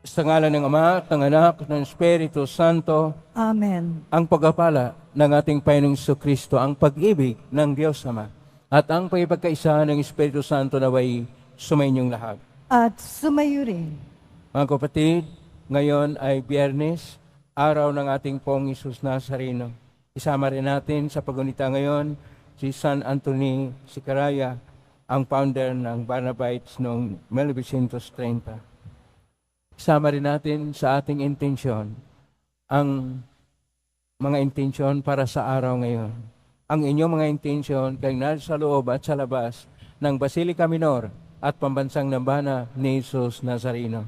Sa ngalan ng Ama, at ng Anak, at ng Espiritu Santo, Amen. ang pagpapala ng ating Panginoong Kristo, ang pag-ibig ng Diyos Ama, at ang pagkakaisa ng Espiritu Santo naway sumainyong lahat. At sumayo rin. Mga kapatid, ngayon ay Biyernes, araw ng ating Pong Isus Nazareno. Isama rin natin sa pagunita ngayon si San Anthony Sicaraya, ang founder ng Barnabites noong 1930. Isama rin natin sa ating intensyon ang mga intensyon para sa araw ngayon. Ang inyong mga intensyon kay nasa loob at sa labas ng Basilica Minor at Pambansang Nambana ni Jesus Nazareno.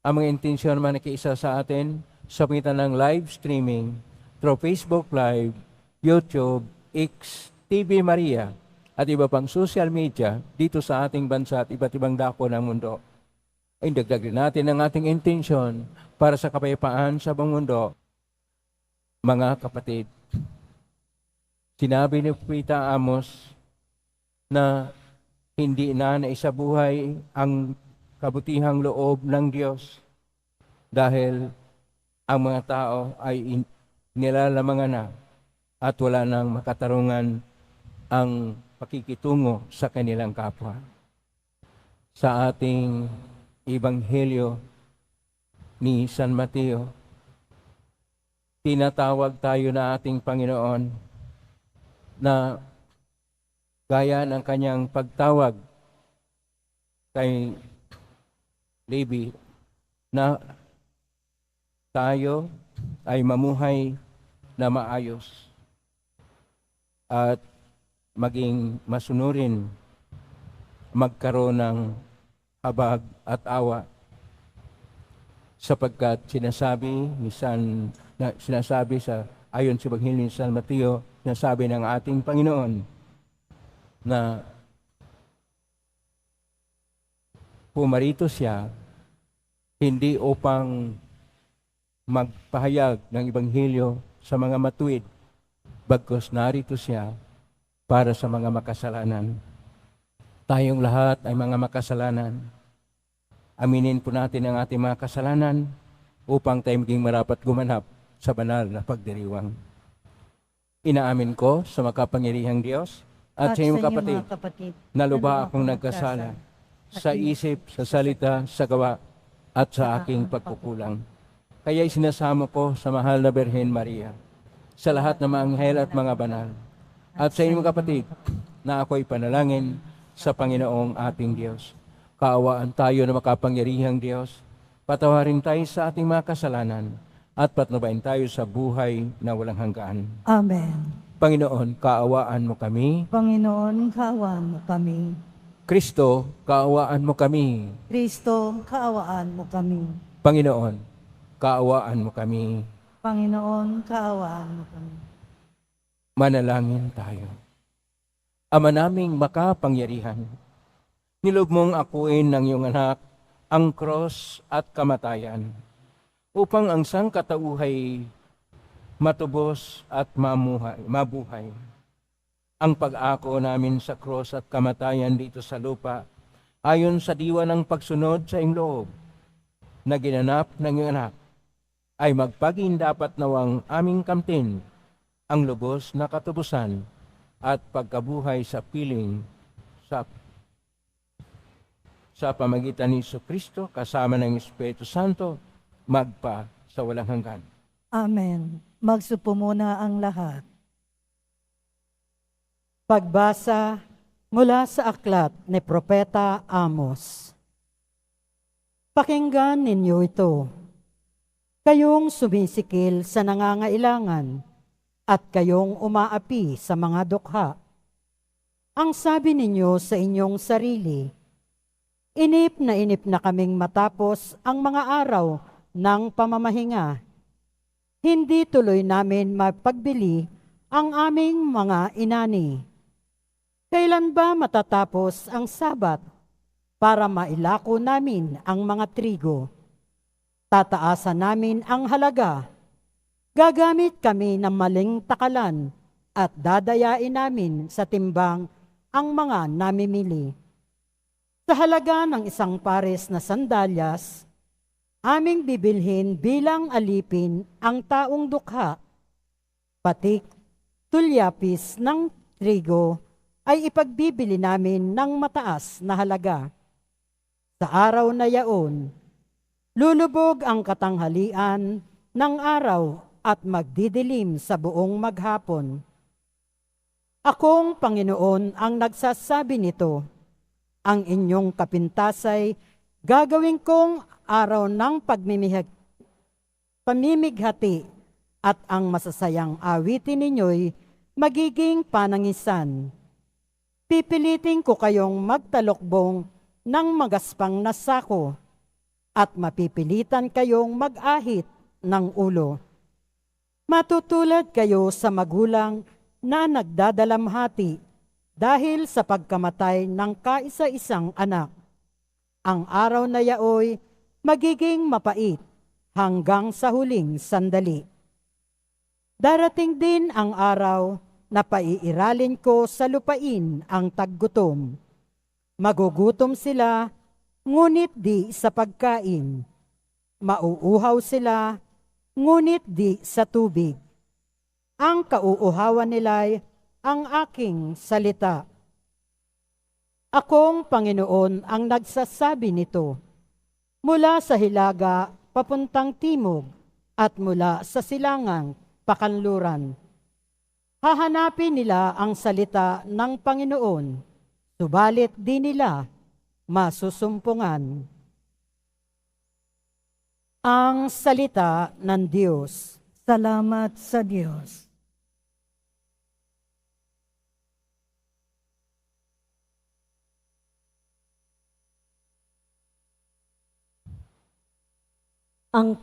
Ang mga intensyon man nakiisa sa atin sa pagitan ng live streaming through Facebook Live, YouTube, X, TV Maria at iba pang social media dito sa ating bansa at iba't ibang dako ng mundo. Ay dagdag rin natin ang ating intensyon para sa kapayapaan sa buong mundo. Mga kapatid, sinabi ni Propeta Amos na hindi na naisabuhay ang kabutihang loob ng Diyos dahil ang mga tao ay nilalamangan na at wala nang makatarungan ang pakikitungo sa kanilang kapwa. Sa ating Ebanghelyo ni San Mateo, tinatawag tayo na ating Panginoon na gaya ng kanyang pagtawag kay Levi na tayo ay mamuhay na maayos at maging masunurin, magkaroon ng habag at awa, sapagkat sinasabi sa ayon sa Ebanghelyo ni San Mateo, sinasabi ng ating Panginoon na pumarito siya hindi upang magpahayag ng Ebanghelyo sa mga matuwid, bagkus narito siya para sa mga makasalanan. Tayong lahat ay mga makasalanan. Aminin po natin ang ating mga kasalanan upang tayo maging marapat gumanap sa banal na pagdiriwang. Inaamin ko sa makapangyarihang Diyos at sa inyong kapatid na lubha akong nagkasala sa isip, sa salita, sa gawa at sa aking pagkukulang. Kaya'y sinasamo ko sa mahal na Birhen Maria, sa lahat ng mga anghel at mga banal, at sa inyong kapatid na ako'y panalangin sa Panginoong ating Diyos. Kaawaan tayo na makapangyarihang Diyos, patawarin tayo sa ating mga kasalanan, at patnubayan tayo sa buhay na walang hanggan. Amen. Panginoon, kaawaan mo kami. Panginoon, kaawaan mo kami. Kristo, kaawaan mo kami. Kristo, kaawaan mo kami. Panginoon, kaawaan mo kami. Panginoon, kaawaan mo kami. Manalangin tayo. Ama naming makapangyarihan, nilog mong akuin ng iyong anak ang cross at kamatayan upang ang sangkatauhay matubos at mabuhay. Ang pag-ako namin sa cross at kamatayan dito sa lupa ayon sa diwa ng pagsunod sa iyong loob na ginanap ng iyong anak ay magpagindapat nawang aming kamtin ang lubos na katubusan at pagkabuhay sa piling sa pamagitan ni Kristo kasama ng Espiritu Santo magpa sa walang hanggan. Amen. Magsupo muna ang lahat. Pagbasa mula sa aklat ni Propeta Amos. Pakinggan ninyo ito. Kayong sumisikil sa nangangailangan at kayong umaapi sa mga dukha. Ang sabi ninyo sa inyong sarili, inip na kaming matapos ang mga araw ng pamamahinga. Hindi tuloy namin mapagbili ang aming mga inani. Kailan ba matatapos ang Sabat para mailako namin ang mga trigo? Tataasan namin ang halaga. Gagamit kami ng maling takalan at dadayain namin sa timbang ang mga namimili. Sa halaga ng isang pares na sandalyas, Aming bibilhin bilang alipin ang taong dukha, patik, tulyapis ng trigo ay ipagbibili namin ng mataas na halaga. Sa araw na yaon, lulubog ang katanghalian ng araw at magdidilim sa buong maghapon. Akong Panginoon ang nagsasabi nito. Ang inyong kapintasay gagawin kong araw ng pamimighati at ang masasayang awitin ninyo'y magiging panangisan. Pipilitin ko kayong magtalokbong ng magaspang na sako at mapipilitan kayong mag-ahit ng ulo. Matutulad kayo sa magulang na nagdadalamhati dahil sa pagkamatay ng kaisa-isang anak. Ang araw na yaoy magiging mapait hanggang sa huling sandali. Darating din ang araw na paiiralin ko sa lupain ang taggutom. Magugutom sila, ngunit di sa pagkain. Mauuhaw sila, ngunit di sa tubig. Ang kauuhawan nila'y ang aking salita. Akong Panginoon ang nagsasabi nito. Mula sa hilaga papuntang timog at mula sa silangang pakanluran. Hahanapin nila ang salita ng Panginoon, subalit di nila masusumpungan. Ang salita ng Diyos. Salamat sa Diyos. Ang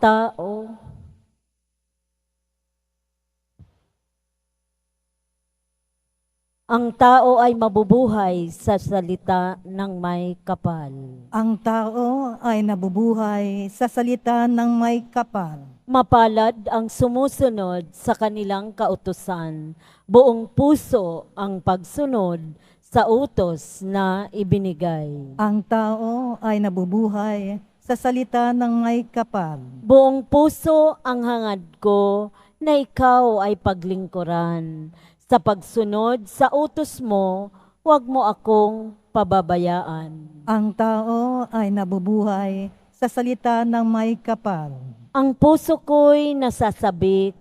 tao ay mabubuhay sa salita ng may kapal. Ang tao ay nabubuhay sa salita ng may kapal. Mapalad ang sumusunod sa kanilang kautusan, buong puso ang pagsunod sa utos na ibinigay. Ang tao ay nabubuhay sa salita ng may kapal. Buong puso ang hangad ko na ikaw ay paglingkuran. Sa pagsunod sa utos mo, huwag mo akong pababayaan. Ang tao ay nabubuhay sa salita ng may kapal. Ang puso ko'y nasasabik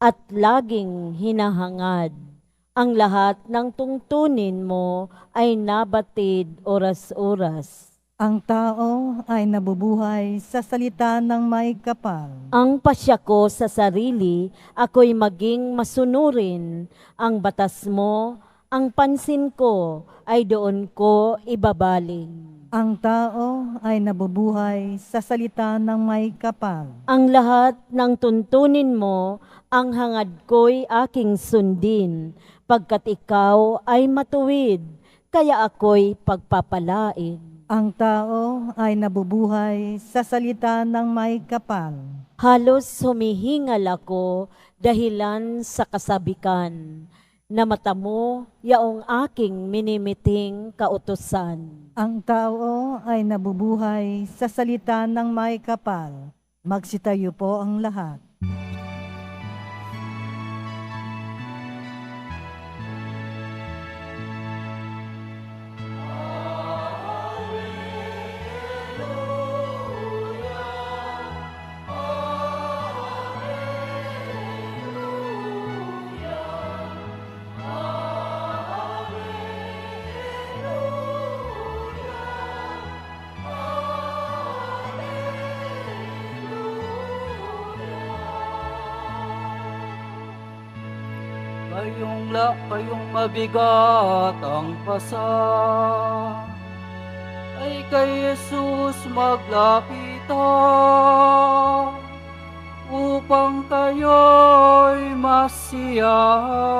at laging hinahangad. Ang lahat ng tungtunin mo ay nabatid oras-oras. Ang tao ay nabubuhay sa salita ng may kapal. Ang pasya ko sa sarili, ako'y maging masunurin. Ang batas mo, ang pansin ko, ay doon ko ibabaling. Ang tao ay nabubuhay sa salita ng may kapal. Ang lahat ng tuntunin mo, ang hangad ko'y aking sundin. Pagkat ikaw ay matuwid, kaya ako'y pagpapalain. Ang tao ay nabubuhay sa salita ng may kapal. Halos humihingal ako dahilan sa kasabikan. Na mata mo yaong aking minimiting kautusan. Ang tao ay nabubuhay sa salita ng may kapal. Magsitayo po ang lahat. Kayong mabigat ang pasa, ay kay Jesus maglapitan, upang kayo'y masiyahan.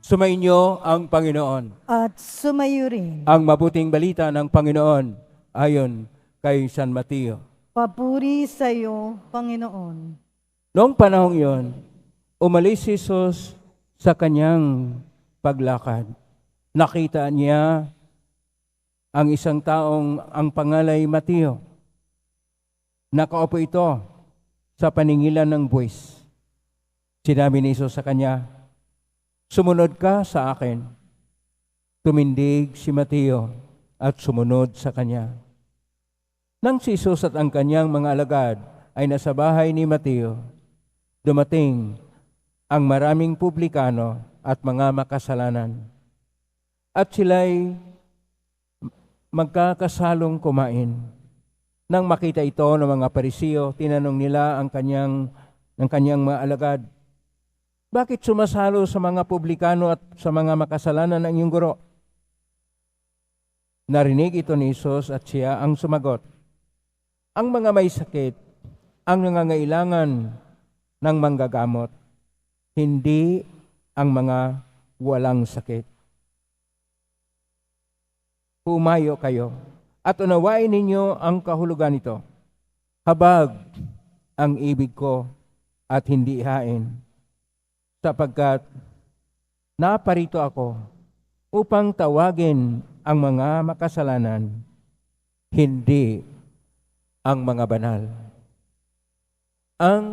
Sumainyo ang Panginoon. At sumayo rin. Ang mabuting balita ng Panginoon ayon kay San Mateo. Papuri sa iyo, Panginoon. Noong panahong iyon, umalis si Jesus sa kanyang paglakad. Nakita niya ang isang taong ang pangalay Mateo. Nakaupo ito sa paningilan ng buwis. Sinabi ni Jesus sa kanya, "Sumunod ka sa akin." Tumindig si Mateo at sumunod sa kanya. Nang si Jesus at ang kanyang mga alagad ay nasa bahay ni Mateo, dumating ang maraming publikano at mga makasalanan. At sila'y magkakasalong kumain. Nang makita ito ng mga Parisiyo, tinanong nila ng kanyang mga alagad, "Bakit sumasalo sa mga publikano at sa mga makasalanan ang iyong guro?" Narinig ito ni Jesus at siya ang sumagot, "Ang mga may sakit ang nangangailangan ng manggagamot, hindi ang mga walang sakit. Humayo kayo at unawain ninyo ang kahulugan nito. Habag ang ibig ko at hindi hain, sapagkat naparito ako upang tawagin ang mga makasalanan, hindi ang mga banal." Ang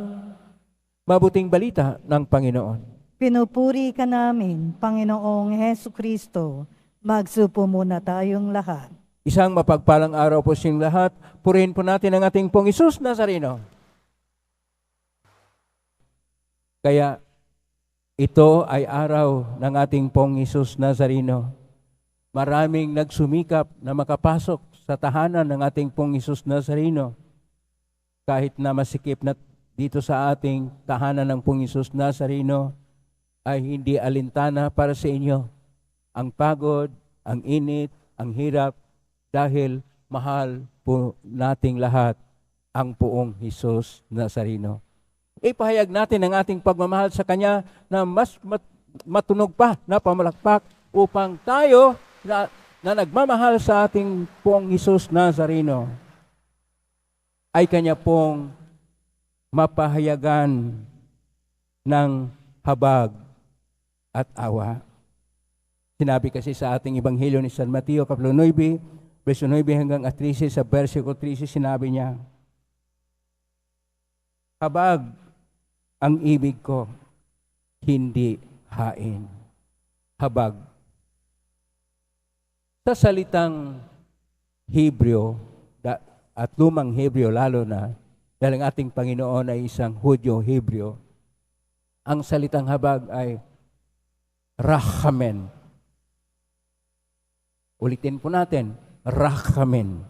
mabuting balita ng Panginoon. Pinupuri ka namin, Panginoong Hesu Kristo. Magsupo muna tayong lahat. Isang mapagpalang araw po siyang lahat. Purihin po natin ang ating Pong Hesus Nazareno. Kaya ito ay araw ng ating Pong Hesus Nazareno. Maraming nagsumikap na makapasok sa tahanan ng ating Pong Hesus Nazareno. Kahit na masikip na dito sa ating tahanan ng Pong Hesus Nazareno, ay hindi alintana para sa inyo ang pagod, ang init, ang hirap, dahil mahal po nating lahat ang Poong Hesus Nazareno. Ipahayag natin ang ating pagmamahal sa Kanya na mas matunog pa na pamalakpak upang tayo na nagmamahal sa ating Poong Hesus Nazareno ay Kanya pong mapahayagan ng habag at awa. Sinabi kasi sa ating Ebanghelyo ni San Mateo, Kapitulo 9, verso 9 hanggang 13, sa versikulo 13, sinabi niya, "Habag ang ibig ko, hindi hain." Habag. Sa salitang Hebreo, at lumang Hebreo lalo na, dahil ang ating Panginoon ay isang Hudyo-Hebreo, ang salitang habag ay rachamen. Ulitin po natin, rachamen.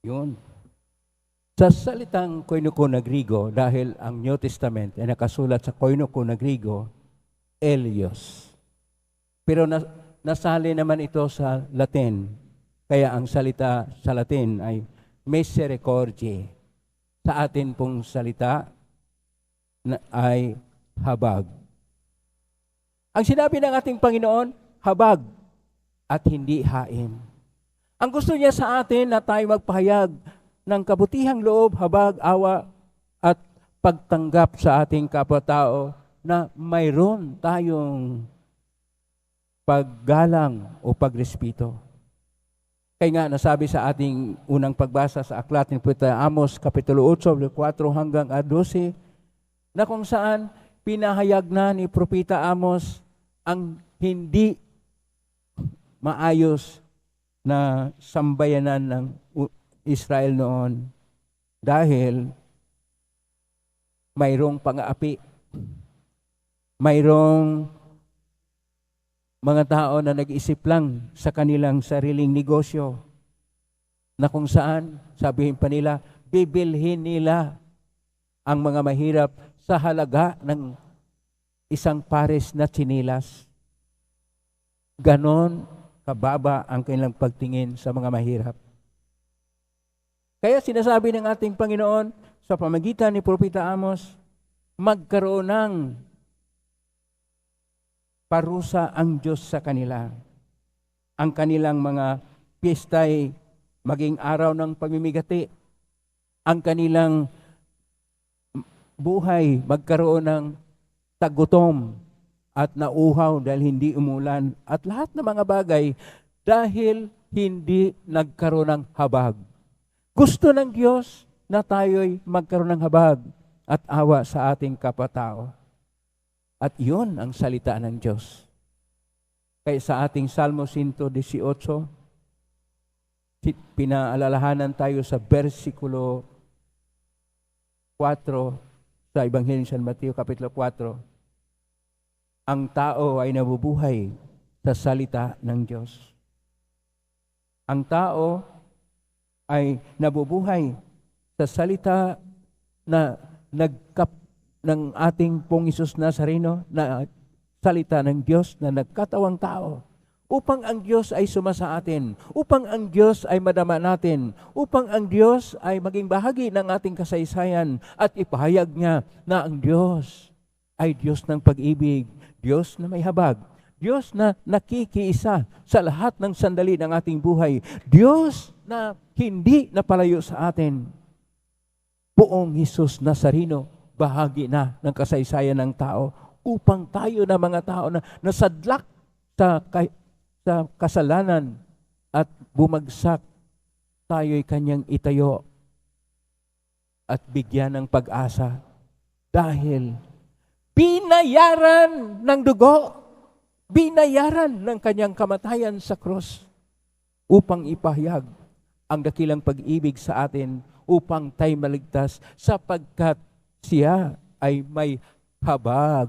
Yun. Sa salitang Koinoko na Grigo, dahil ang New Testament ay nakasulat sa Koinoko na Grigo, Elios. Pero nasali naman ito sa Latin, kaya ang salita sa Latin ay misericordiae. Sa atin pong salita ay habag. Ang sinabi ng ating Panginoon, habag at hindi hain. Ang gusto niya sa atin na tayo magpahayag ng kabutihang loob, habag, awa at pagtanggap sa ating kapwa-tao na mayroon tayong paggalang o pagrespeto. Kaya nga nasabi sa ating unang pagbasa sa aklat ni Propeta Amos, Kapitulo 8, 4 hanggang 12, na kung saan pinahayag na ni Propeta Amos ang hindi maayos na sambayanan ng Israel noon dahil mayroong pang-aapi, mayroong mga tao na nag-isip lang sa kanilang sariling negosyo na kung saan, sabihin pa nila, bibilhin nila ang mga mahirap sa halaga ng isang pares na tsinilas. Ganon kababa ang kanilang pagtingin sa mga mahirap. Kaya sinasabi ng ating Panginoon sa pamagitan ni Propeta Amos, magkaroon ng parusa ang Diyos sa kanila. Ang kanilang mga piyesta'y maging araw ng pamimigati. Ang kanilang buhay magkaroon ng tagutom at nauhaw dahil hindi umulan. At lahat ng mga bagay dahil hindi nagkaroon ng habag. Gusto ng Diyos na tayo'y magkaroon ng habag at awa sa ating kapwa-tao. At yun ang salita ng Diyos. Kaya sa ating Salmo 118, pinaalalahanan tayo sa versikulo 4 sa Ebanghelyo ni San Mateo, Kapitulo 4. Ang tao ay nabubuhay sa salita ng Diyos. Ang tao ay nabubuhay sa salita na ng ating Pong Isus Nazareno, na salita ng Diyos na nagkatawang tao, upang ang Diyos ay sumasa atin, upang ang Diyos ay madama natin, upang ang Diyos ay maging bahagi ng ating kasaysayan at ipahayag niya na ang Diyos ay Diyos ng pag-ibig, Diyos na may habag, Diyos na nakikiisa sa lahat ng sandali ng ating buhay, Diyos na hindi napalayo sa atin. Poong Hesus Nazareno, bahagi na ng kasaysayan ng tao upang tayo na mga tao na nasadlak sa kasalanan at bumagsak, tayo'y kanyang itayo at bigyan ng pag-asa dahil binayaran ng dugo, binayaran ng kanyang kamatayan sa krus upang ipahayag ang dakilang pag-ibig sa atin upang tayo maligtas sapagkat siya ay may habag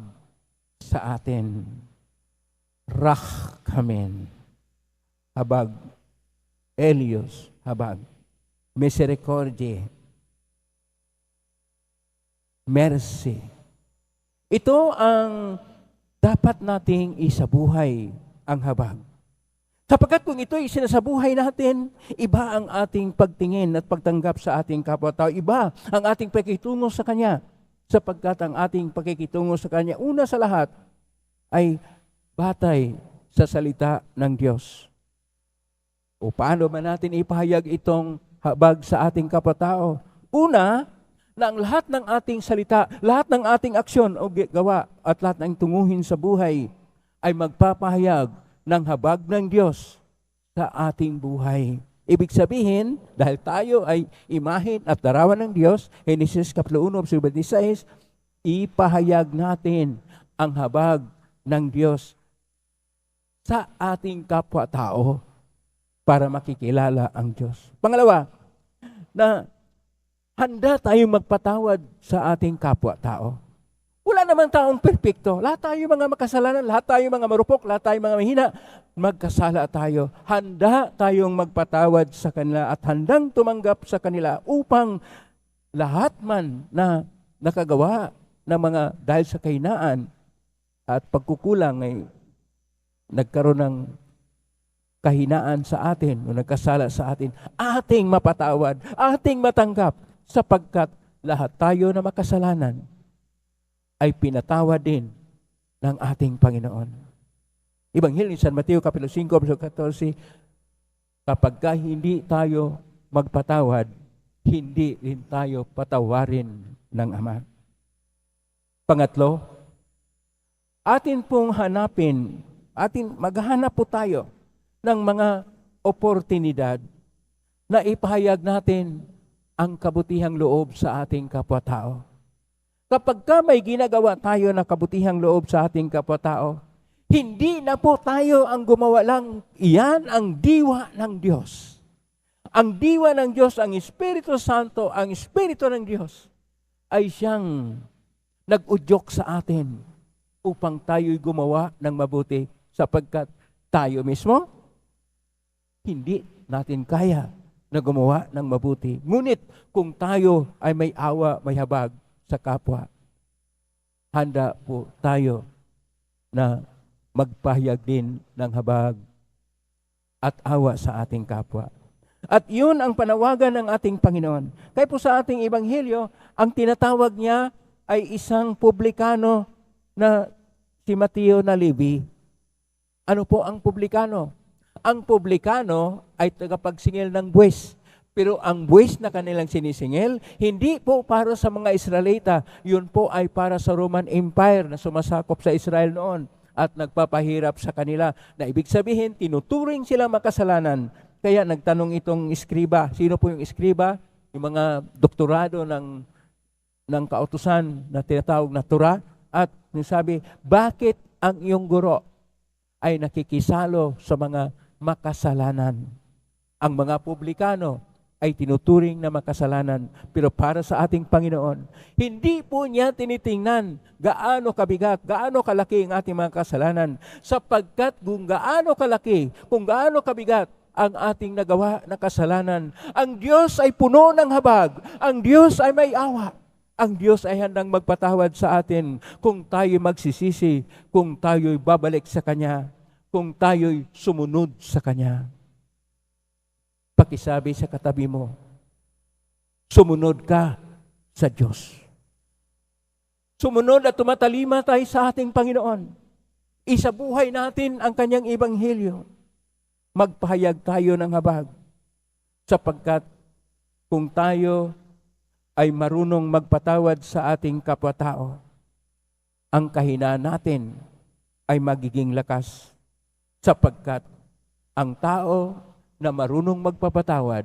sa atin. Rachkamen, habag. Elios, habag. Misericordia, mercy. Ito ang dapat nating isabuhay, ang habag. Sapagkat kung ito'y sinasabuhay natin, iba ang ating pagtingin at pagtanggap sa ating kapwa-tao. Iba ang ating pakikitungo sa Kanya. Sapagkat ang ating pakikitungo sa Kanya, una sa lahat, ay batay sa salita ng Diyos. O paano man natin ipahayag itong habag sa ating kapwa-tao? Una, na ang lahat ng ating salita, lahat ng ating aksyon o gawa at lahat ng tunguhin sa buhay ay magpapahayag ng habag ng Diyos sa ating buhay. Ibig sabihin, dahil tayo ay imahen at larawan ng Diyos, Genesis 1:16, ipahayag natin ang habag ng Diyos sa ating kapwa-tao para makikilala ang Diyos. Pangalawa, na handa tayong magpatawad sa ating kapwa-tao. Wala namang taong perpekto. Lahat tayo mga makasalanan, lahat tayo mga marupok, lahat tayo mga mahina. Magkasala tayo. Handa tayong magpatawad sa kanila at handang tumanggap sa kanila upang lahat man na nakagawa ng mga dahil sa kahinaan at pagkukulang ay nagkaroon ng kahinaan sa atin o nagkasala sa atin, ating mapatawad, ating matanggap sapagkat lahat tayo na makasalanan ay pinatawad din ng ating Panginoon. Ebanghelyo ni San Mateo, Kapitulo 5, verso 14, kapag hindi tayo magpatawad, hindi rin tayo patawarin ng Ama. Pangatlo, atin pong hanapin, maghahanap po tayo ng mga oportunidad na ipahayag natin ang kabutihang loob sa ating kapwa-tao. Kapag may ginagawa tayo na kabutihang loob sa ating kapwa-tao, hindi na po tayo ang gumawa lang. Iyan ang diwa ng Diyos. Ang diwa ng Diyos, ang Espiritu Santo, ang Espiritu ng Diyos, ay siyang nag-udyok sa atin upang tayo'y gumawa ng mabuti sapagkat tayo mismo, hindi natin kaya na gumawa ng mabuti. Ngunit kung tayo ay may awa, may habag sa kapwa, handa po tayo na magpahayag din ng habag at awa sa ating kapwa. At yun ang panawagan ng ating Panginoon. Kaya po sa ating Ebanghelyo, ang tinatawag niya ay isang publikano na si Mateo na Levi. Ano po ang publikano? Ang publikano ay tagapagsingil ng buwis. Pero ang buwis na kanilang sinisingil, hindi po para sa mga Israelita. Yun po ay para sa Roman Empire na sumasakop sa Israel noon at nagpapahirap sa kanila. Na ibig sabihin, tinuturing sila makasalanan. Kaya nagtanong itong iskriba. Sino po yung iskriba? Yung mga doktorado ng kautusan na tinatawag na Torah. At sabi, bakit ang iyong guro ay nakikisalo sa mga makasalanan? Ang mga publikano ay tinuturing na makasalanan. Pero para sa ating Panginoon, hindi po niya tinitingnan gaano kabigat, gaano kalaki ang ating mga kasalanan. Sapagkat kung gaano kalaki, kung gaano kabigat ang ating nagawa na kasalanan, ang Diyos ay puno ng habag. Ang Diyos ay may awa. Ang Diyos ay handang magpatawad sa atin kung tayo'y magsisisi, kung tayo'y babalik sa Kanya, kung tayo'y sumunod sa Kanya. Pakisabi sa katabi mo, sumunod ka sa Diyos. Sumunod at tumatalima tayo sa ating Panginoon. Isabuhay natin ang Kanyang Ebanghelyo. Magpahayag tayo ng habag. Sapagkat kung tayo ay marunong magpatawad sa ating kapwa-tao, ang kahinaan natin ay magiging lakas. Sapagkat ang tao na marunong magpapatawad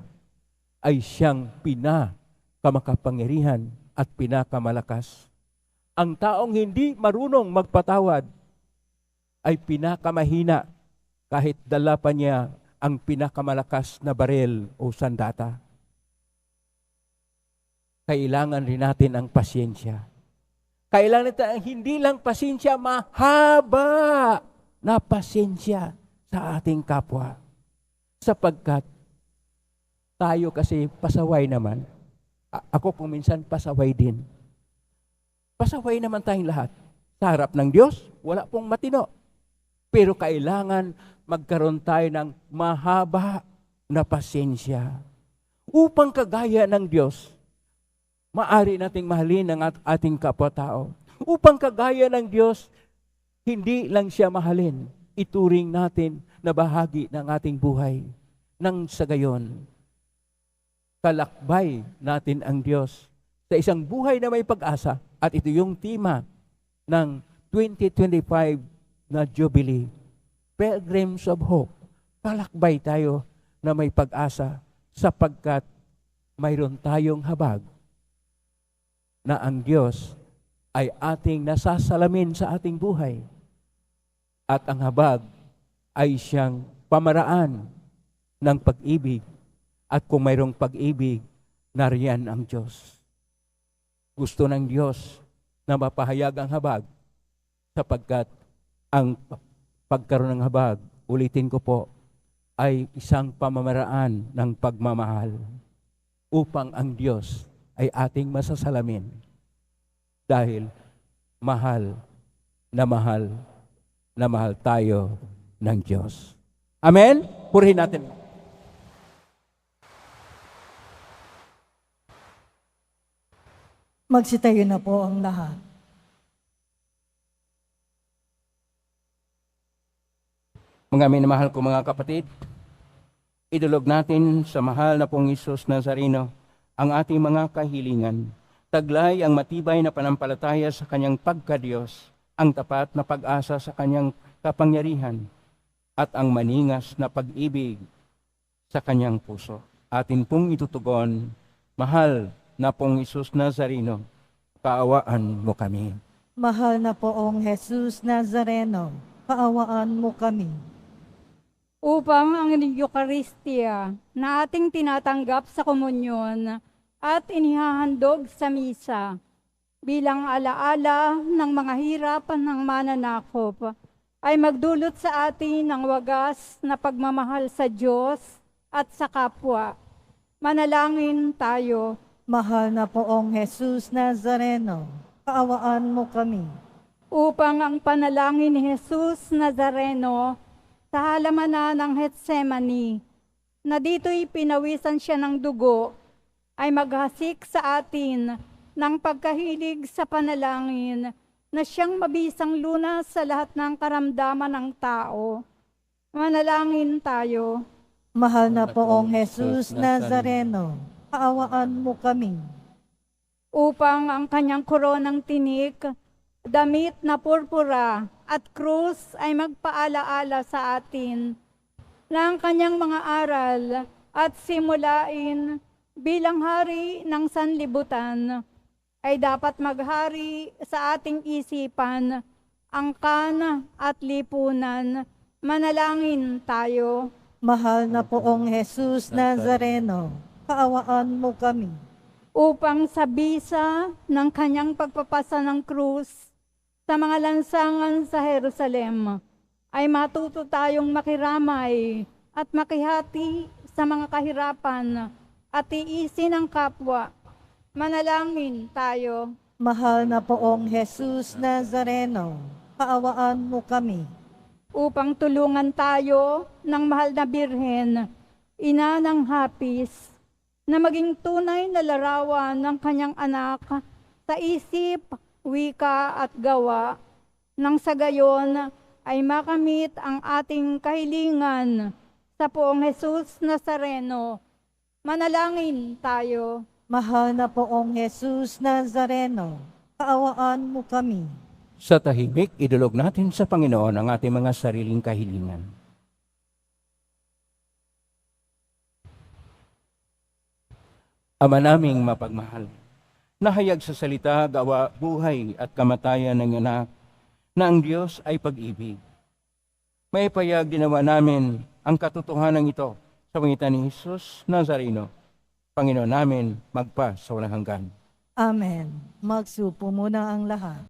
ay siyang pinakamakapangyarihan at pinakamalakas. Ang taong hindi marunong magpatawad ay pinakamahina kahit dala pa niya ang pinakamalakas na baril o sandata. Kailangan rin natin ang pasyensya. Kailangan natin ang hindi lang pasyensya, mahaba na pasyensya sa ating kapwa. Sapagkat tayo kasi pasaway naman. Ako kung minsan pasaway din. Pasaway naman tayong lahat. Sa harap ng Diyos, wala pong matino. Pero kailangan magkaroon tayo ng mahaba na pasyensya. Upang kagaya ng Diyos, maari nating mahalin ang ating kapwa-tao. Upang kagaya ng Diyos, hindi lang siya mahalin, ituring natin na bahagi ng ating buhay. Nang sa gayon, kalakbay natin ang Diyos sa isang buhay na may pag-asa. At ito yung tema ng 2025 na Jubilee. Pilgrims of Hope. Kalakbay tayo na may pag-asa sapagkat mayroon tayong habag na ang Diyos ay ating nasasalamin sa ating buhay. At ang habag ay siyang pamaraan ng pag-ibig. At kung mayroong pag-ibig, nariyan ang Diyos. Gusto ng Diyos na mapahayag ang habag sapagkat ang pagkaroon ng habag, ulitin ko po, ay isang pamamaraan ng pagmamahal upang ang Diyos ay ating masasalamin dahil mahal na mahal na mahal tayo ng Diyos. Amen? Purihin natin. Magsitayo na po ang lahat. Mga minamahal ko mga kapatid, idulog natin sa mahal na pong Hesus Nazareno ang ating mga kahilingan. Taglay ang matibay na panampalataya sa Kanyang pagka-Diyos, ang tapat na pag-asa sa Kanyang kapangyarihan, at ang maningas na pag-ibig sa Kanyang puso. Atin pong itutugon, mahal na pong Hesus Nazareno, kaawaan mo kami. Mahal na poong Jesus Nazareno, kaawaan mo kami. Upang ang Eucharistia na ating tinatanggap sa komunyon at inihahandog sa misa bilang alaala ng mga hirap ng mananakop ay magdulot sa atin ng wagas na pagmamahal sa Diyos at sa kapwa. Manalangin tayo. Mahal na poong Jesus Nazareno, kaawaan mo kami. Upang ang panalangin ni Jesus Nazareno sa halamanan ng Getsemani, na dito'y pinawisan siya ng dugo, ay maghasik sa atin ng pagkahilig sa panalangin na siyang mabisang lunas sa lahat ng karamdaman ng tao. Manalangin tayo. Mahal na poong Jesus Nazareno, kaawaan mo kami. Upang ang kanyang koronang tinik, damit na purpura at krus ay magpaalaala sa atin ng kanyang mga aral at simulain bilang hari ng sanlibutan ay dapat maghari sa ating isipan, angkan at lipunan. Manalangin tayo. Mahal na poong Jesus Nazareno, kaawaan mo kami. Upang sa bisa ng kanyang pagpapasa ng krus sa mga lansangan sa Jerusalem, ay matuto tayong makiramay at makihati sa mga kahirapan at tiisin ang kapwa. Manalangin tayo. Mahal na poong Jesus Nazareno, kaawaan mo kami. Upang tulungan tayo ng mahal na Birhen, ina ng hapis, na maging tunay na larawan ng kanyang anak sa isip, wika at gawa, nang sa gayon ay makamit ang ating kahilingan sa poong Jesus Nazareno. Manalangin tayo. Mahal na poong Jesus Nazareno, kaawaan mo kami. Sa tahimik, idulog natin sa Panginoon ang ating mga sariling kahilingan. Ama naming mapagmahal, nahayag sa salita, gawa, buhay at kamatayan ng anak na ang Diyos ay pag-ibig. May payag ginawa namin ang katotohanan ito sa pangitan ni Jesus Nazareno, Panginoon namin, magpa sa walang hanggan. Amen. Magsupo muna ang lahat.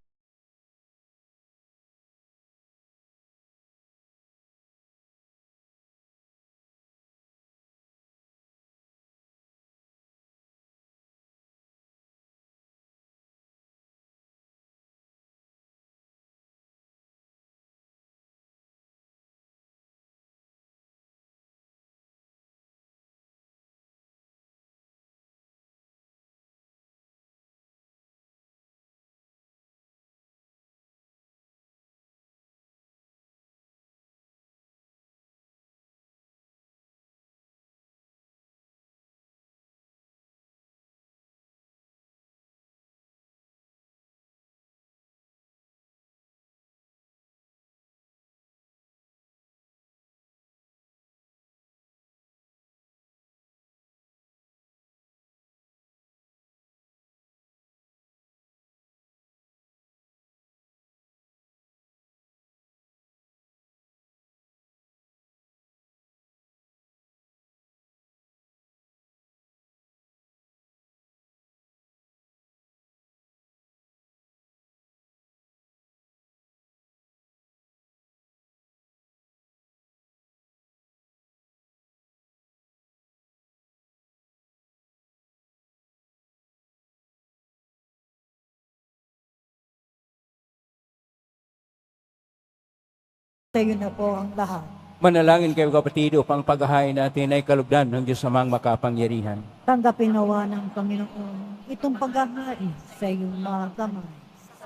Tayo na po ang lahat. Manalangin kayo kapatid upang paghahain natin ay kalugdan ng Diyos amang makapangyarihan. Tanggapin nawa ng Panginoon itong paghahain sa iyong mga kamay,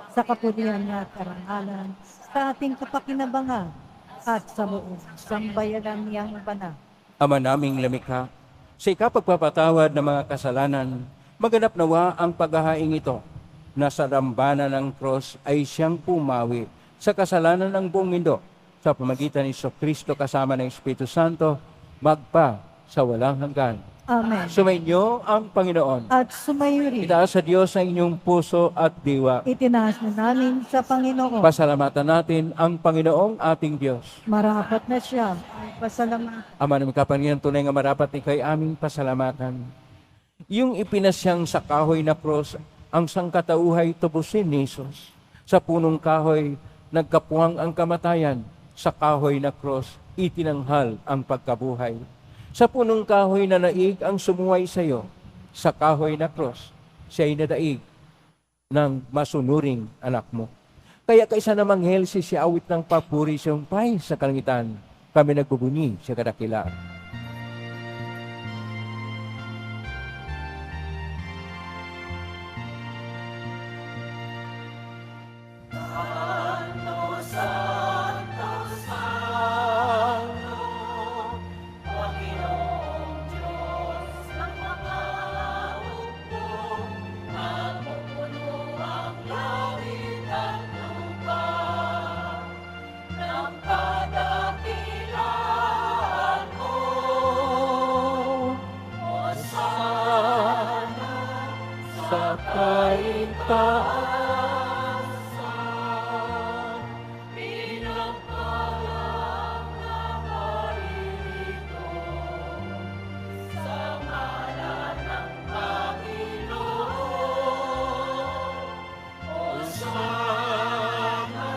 sa kapulihan at karangalan, sa ating kapakinabangan, at sa buong sambayanan niyang banal. Ama naming lamikha, sa ikapagpapatawad ng mga kasalanan, maganap nawa ang paghahaing ito na sa dambana ng cross ay siyang pumawi sa kasalanan ng buong mundo sa pamagitan ni Kristo kasama ng Espiritu Santo, magpa sa walang hanggan. Amen. Sumainyo ang Panginoon. At sumayo rin, Itaas sa Diyos ang inyong puso at diwa. itinaas na namin sa Panginoon. Pasalamatan natin ang Panginoong ating Diyos. Marapat na siya ay pasalamat. Ama ng kapangyarihan, tunay nga marapat ni kay aming pasalamatan. Yung ipinasyang sa kahoy na cross, ang sangkatauhay tubusin ni Jesus. Sa punong kahoy, nagkapuhang ang kamatayan. Sa kahoy na cross, itinanghal ang pagkabuhay. Sa punong kahoy na naig ang sumuway sa iyo. Sa kahoy na cross, siya'y nadaig ng masunuring anak mo. Kaya kaisa namang hel si awit ng papuri siyang pay sa kalangitan. Kami nagbubuni sa kadakilaan. sa kaitaasan, pinagpalang na maririto, sa ngalan ng Panginoon, Hosana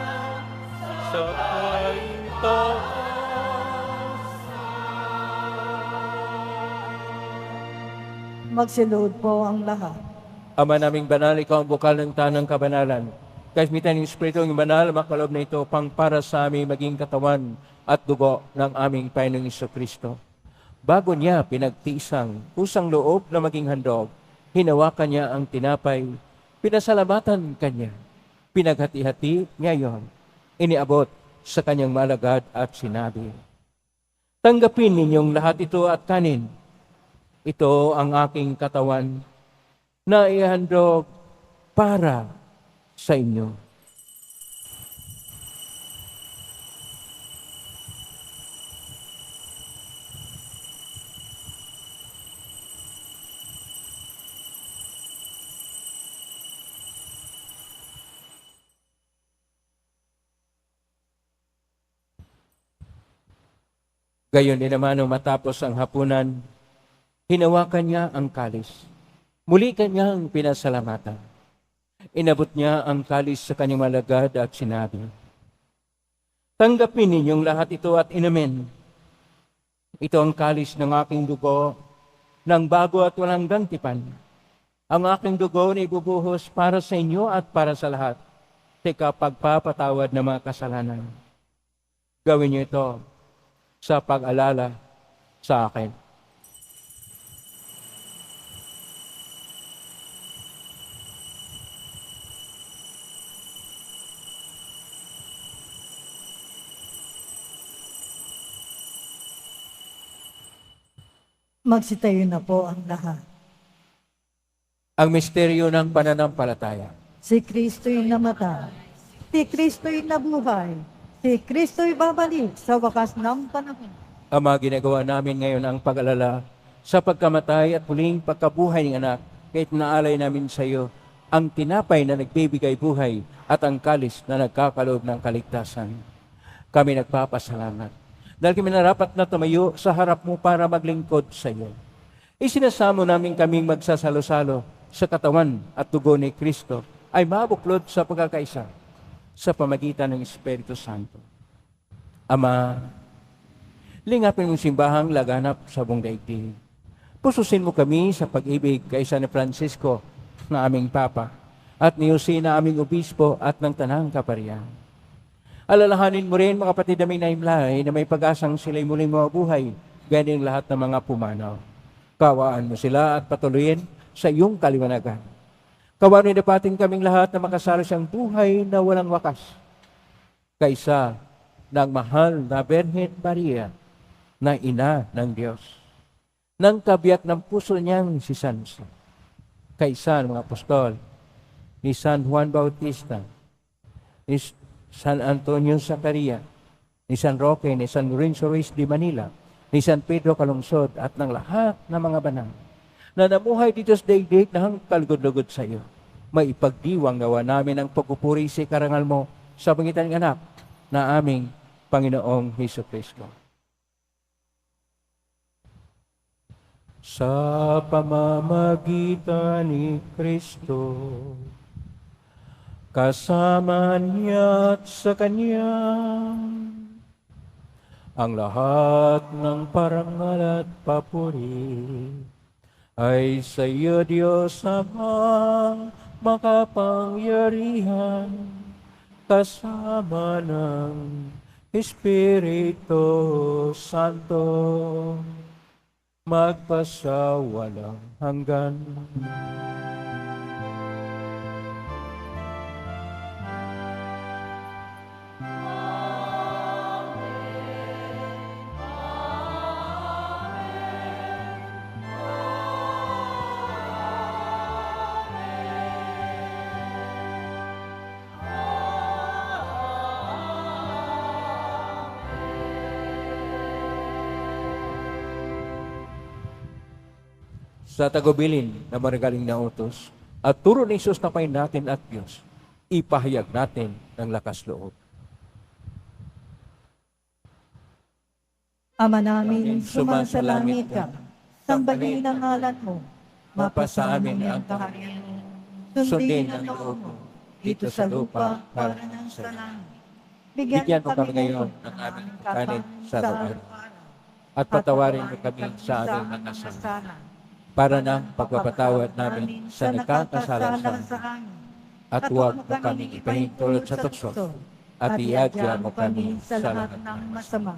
sa kaitaasan. Magsilood po ang lahat. Ama naming banal, ikaw ang bukal ng tanang kabanalan. Kasmitan ng Espiritu ng banal, makalob na ito pang para sa aming maging katawan at dugo ng aming Panginoong Kristo. Bago niya pinagtiisang kusang loob na maging handog, hinawakan niya ang tinapay, pinasalamatan kanya, pinaghati-hati niya yon, iniabot sa kanyang malagad at sinabi, tanggapin ninyong lahat ito at kanin. Ito ang aking katawan na ihandog para sa inyo. Gayon din naman nung matapos ang hapunan, hinawakan niya ang kalis. Muli kanyang pinasalamatan. Inabot niya ang kalis sa kanyang malagad at sinabi, tanggapin ninyong lahat ito at inumin. Ito ang kalis ng aking dugo, ng bago at walang gantipan. Ang aking dugo na ibubuhos para sa inyo at para sa lahat, sa pagpapatawad ng mga kasalanan. Gawin niyo ito sa pag-alala sa akin. Magsitayo na po ang lahat. Ang misteryo ng pananampalataya. Si Kristo'y namatay. Si Kristo'y nabuhay. Si Kristo'y babalik sa wakas ng panahon. Ama, ginagawa namin ngayon ang pag-alala sa pagkamatay at muling pagkabuhay ng anak, kahit naalay namin sa iyo ang tinapay na nagbibigay buhay at ang kalis na nagkakaloob ng kaligtasan. Kami nagpapasalamat dahil kami narapat na tumayo sa harap mo para maglingkod sa iyo. Isinasamo namin kaming magsasalo-salo sa katawan at dugo ni Kristo ay mabuklod sa pagkakaisa sa pamagitan ng Espiritu Santo. Ama, lingapin mong simbahang laganap sa buong daigdig. Pususin mo kami sa pag-ibig kay San Francisco na aming Papa at ni Jose na aming Obispo at ng Tanang Kaparian. Alalahanin mo rin mga kapatid naming naimlay na may pag-asang sila'y muling mabuhay gaya ng lahat ng mga pumanaw. Kawaan mo sila at patuloyin sa iyong kaliwanagan. Kawaan mo dapatin kaming lahat na makasalo siyang buhay na walang wakas kaysa ng mahal na Birhen Maria na ina ng Diyos, ng kabiyak ng puso niyang si San Jose, kaysa ng mga apostol, ni San Juan Bautista, ni San Antonio Zacaria, ni San Roque, ni San Lorenzo Ruiz de Manila, ni San Pedro Calungsod at ng lahat ng mga banal na namuhay dito sa daigdig na hanggang kalugod-lugod sa iyo. Maipagdiwang nawa namin ang pagpupuri sa karangal mo sa pangitan ng anak na aming Panginoong Jesucristo. Sa pamamagitan ni Kristo, kasama niya at sa Kanya, ang lahat ng parangal at papuri ay sa iyo, Diyos Ama, makapangyarihan, kasama ng Espiritu Santo, magpasawalang hanggan. Sa tagubilin na maragaling na utos, At turo ni Jesus na pain natin at Diyos, ipahayag natin ng lakas loob. Ama namin, sumasalangit ka. Sambahin ang ngalan mo. Mapasa amin ang kaharian mo. Sundin ang loob mo. Dito sa lupa para ng sa langit. Bigyan mo kami ngayon ng aming kanin sa araw-araw. At patawarin mo kami sa aming mga kasalanan, para ng pagpapatawad namin sa nagkakasala sa amin. At huwag mo kami ipahintulot sa tukso, at iadya mo kami sa lahat ng masama.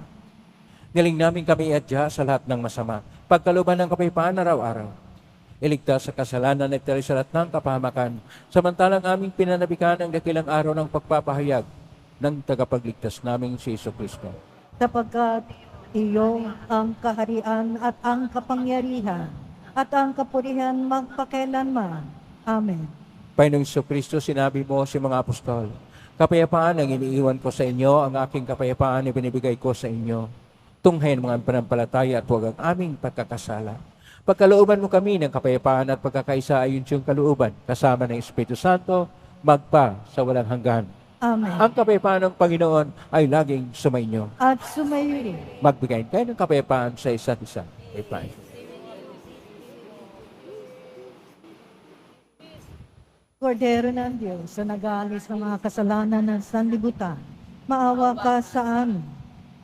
Galing namin kami iadya sa lahat ng masama, pagkalooban ng kapayapaan araw-araw. Iligtas sa kasalanan at tali sa lahat ng kapahamakan, samantalang aming pinanabikan ang dakilang araw ng pagpapahayag ng tagapagligtas naming si Jesucristo. Sapagkat iyo ang kaharian at ang kapangyarihan at ang kapurihan magpakailanman. Amen. Panginoong Jesucristo, sinabi mo sa mga apostol, kapayapaan ang iniiwan ko sa inyo, ang aking kapayapaan ay binibigay ko sa inyo. Tunghayan mga panampalataya at huwag ang aming pagkakasala. Pagkalooban mo kami ng kapayapaan at pagkakaisa ayon sa iyong kalooban, kasama ng Espiritu Santo, magpa sa walang hanggan. Amen. Ang kapayapaan ng Panginoon ay laging sumainyo. At sumayo rin. Magbigay kayo ng kapayapaan sa isa't isa. Amen. Kordero ng Diyos sa nag-aalis ng mga kasalanan ng sanlibutan, maawa ka sa amin.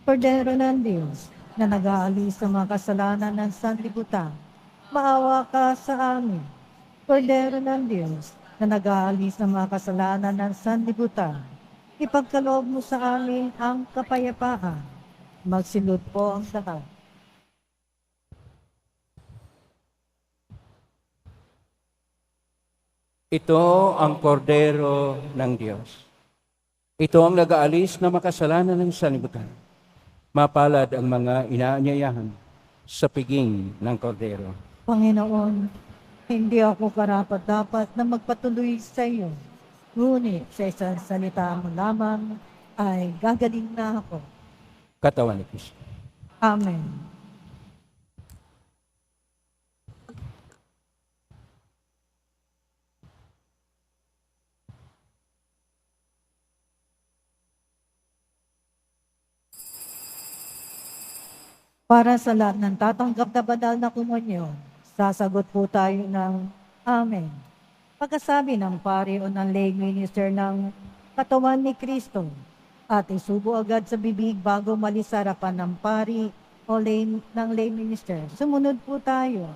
Kordero ng Diyos na nag-aalis ng mga kasalanan ng sanlibutan, maawa ka sa amin. Kordero ng Diyos na nag-aalis ng mga kasalanan ng sanlibutan, ipagkaloob mo sa amin ang kapayapaan. Magsilod po ang lahat. Ito ang kordero ng Diyos. Ito ang nag-aalis na makasalanan ng sanlibutan. Mapalad ang mga inaanyayahan sa piging ng kordero. Panginoon, hindi ako karapat-dapat na magpatuloy sa iyo. Ngunit sa isang salita mo lamang ay gagaling na ako. Katawan ni Kristo. Amen. Para sa lahat ng tatanggap na banal na komunyon, sasagot po tayo ng Amen. Pagkasabi ng pari o ng lay minister ng katawan ni Kristo, at isubo agad sa bibig bago malis sa harapan ng pari o ng lay minister. Sumunod po tayo.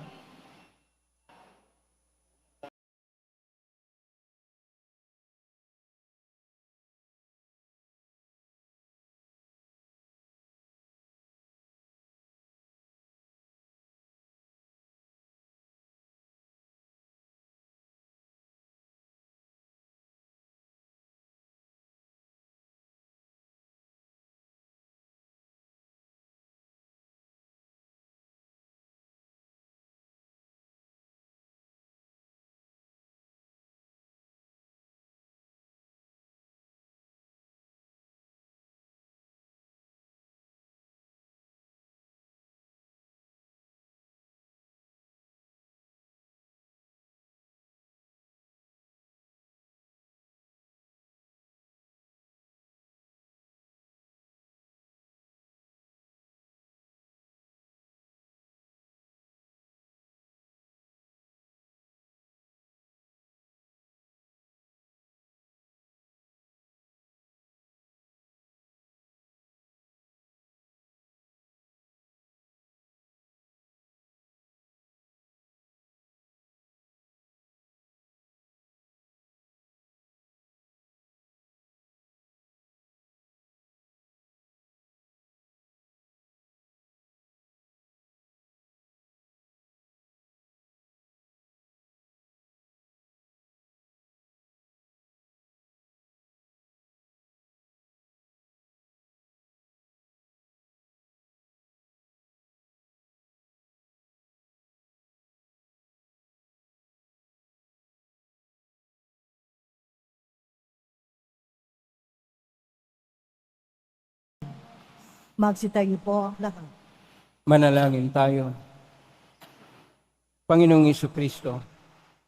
Magsitayo po ang lahat. Manalangin tayo. Panginoong Jesucristo,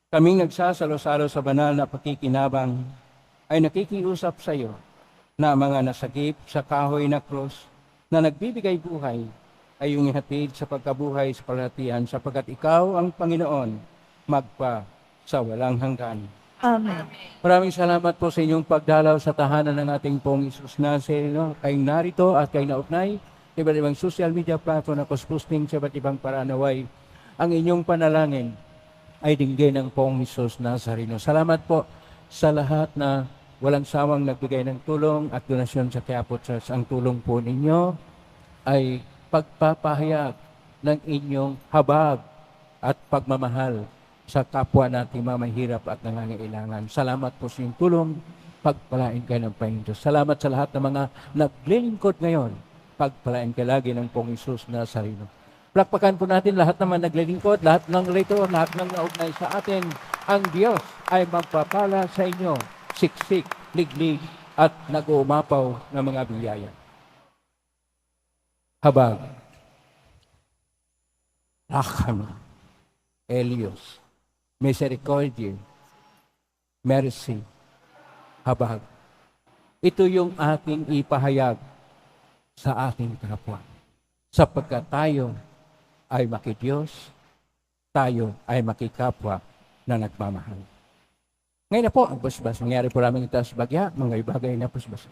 Kaming nagsasalo-salo sa banal na pakikinabang ay nakikiusap sa iyo na mga nasagip sa kahoy na krus na nagbibigay buhay ay iyong ihatid sa pagkabuhay sa kalahatian sapagkat ikaw ang Panginoon magpa sa walang hanggan. Amen. Maraming salamat po sa inyong pagdalaw sa tahanan ng ating pong Isus Nazareno. Kayong narito at kayo naupnay sa iba't ibang social media platform na posting sa iba't ibang paranaway. Ang inyong panalangin ay dinggin ng pong Isus Nazareno. Salamat po sa lahat na walang sawang nagbigay ng tulong at donasyon sa Quiapo Church. Ang tulong po ninyo ay pagpapahayag ng inyong habag at pagmamahal sa kapwa nating mamahirap at nangangailangan. Salamat po sa inyong tulong. Pagpalain kayo ng Panginoon. Salamat sa lahat ng mga naglilingkod ngayon. Pagpalain kayo lagi ng pong Isus Nazareno. Plakpakan po natin lahat naman naglilingkod, lahat ng rito, lahat ng naugnay sa atin. Ang Diyos ay magpapala sa inyo, siksik, liglig, at nag-uumapaw ng mga biyaya. Habag. Racham. Elios. Misericordia. Mercy. Habag. Ito yung ating ipahayag sa ating kapwa. Sapagkat tayo ay makidiyos, tayo ay makikapwa na nagmamahal. Ngayon na po, ang basbas. Nangyari po namin ito sa bagya, mga ibagay na basbas.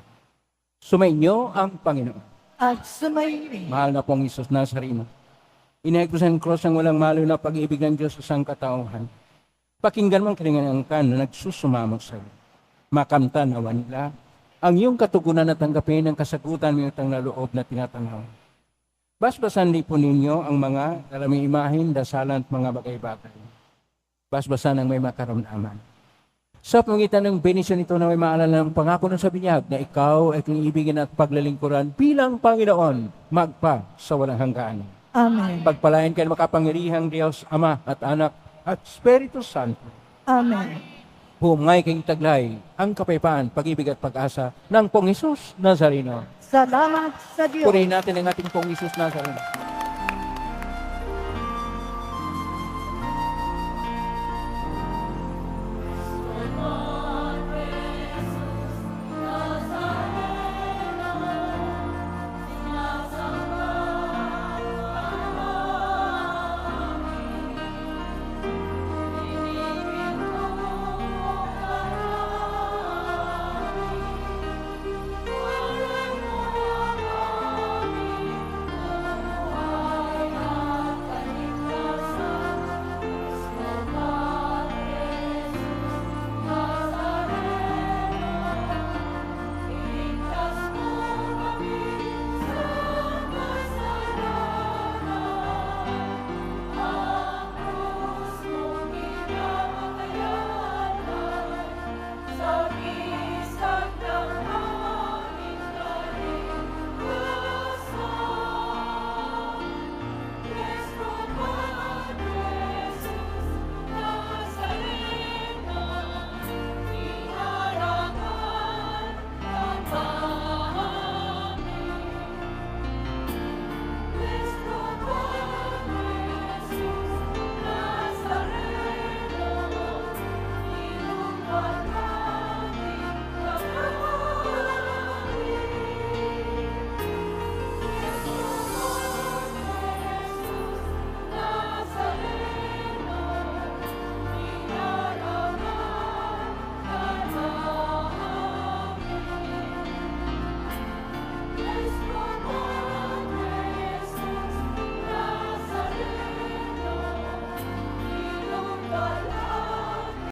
Sumainyo ang Panginoon. At sumayin. Mahal na pong Isus Nazareno. Inahig ko sa cross ang walang malo na pag-ibig ng Diyos sa sangkatauhan. Pakinggan mo ang kalinganangkan na nagsusumamo sa iyo. Makamta nawa nila ang iyong katugunan na tanggapin ang kasagutan ng utang na loob na tinatanaw. Basbasan din po ninyo ang mga dalaming imahin, dasalan at mga bagay-bagay. Basbasan ang may makaramdaman. Sa pangitan ng benisyon ito na may maalala ng pangako ng sa binyag na ikaw ay kiniibigin at paglalingkuran bilang Panginoon magpa sa walang hanggan. Amen. Pagpalain kayo makapangyarihang Diyos, Ama at Anak at Espiritu Santo. Amen. Humay kayong taglay ang kapayapaan, pag-ibig at pag-asa ng Pong Isus Nazareno. Salamat sa Diyos. Purihin natin ang ating Pong Isus Nazareno.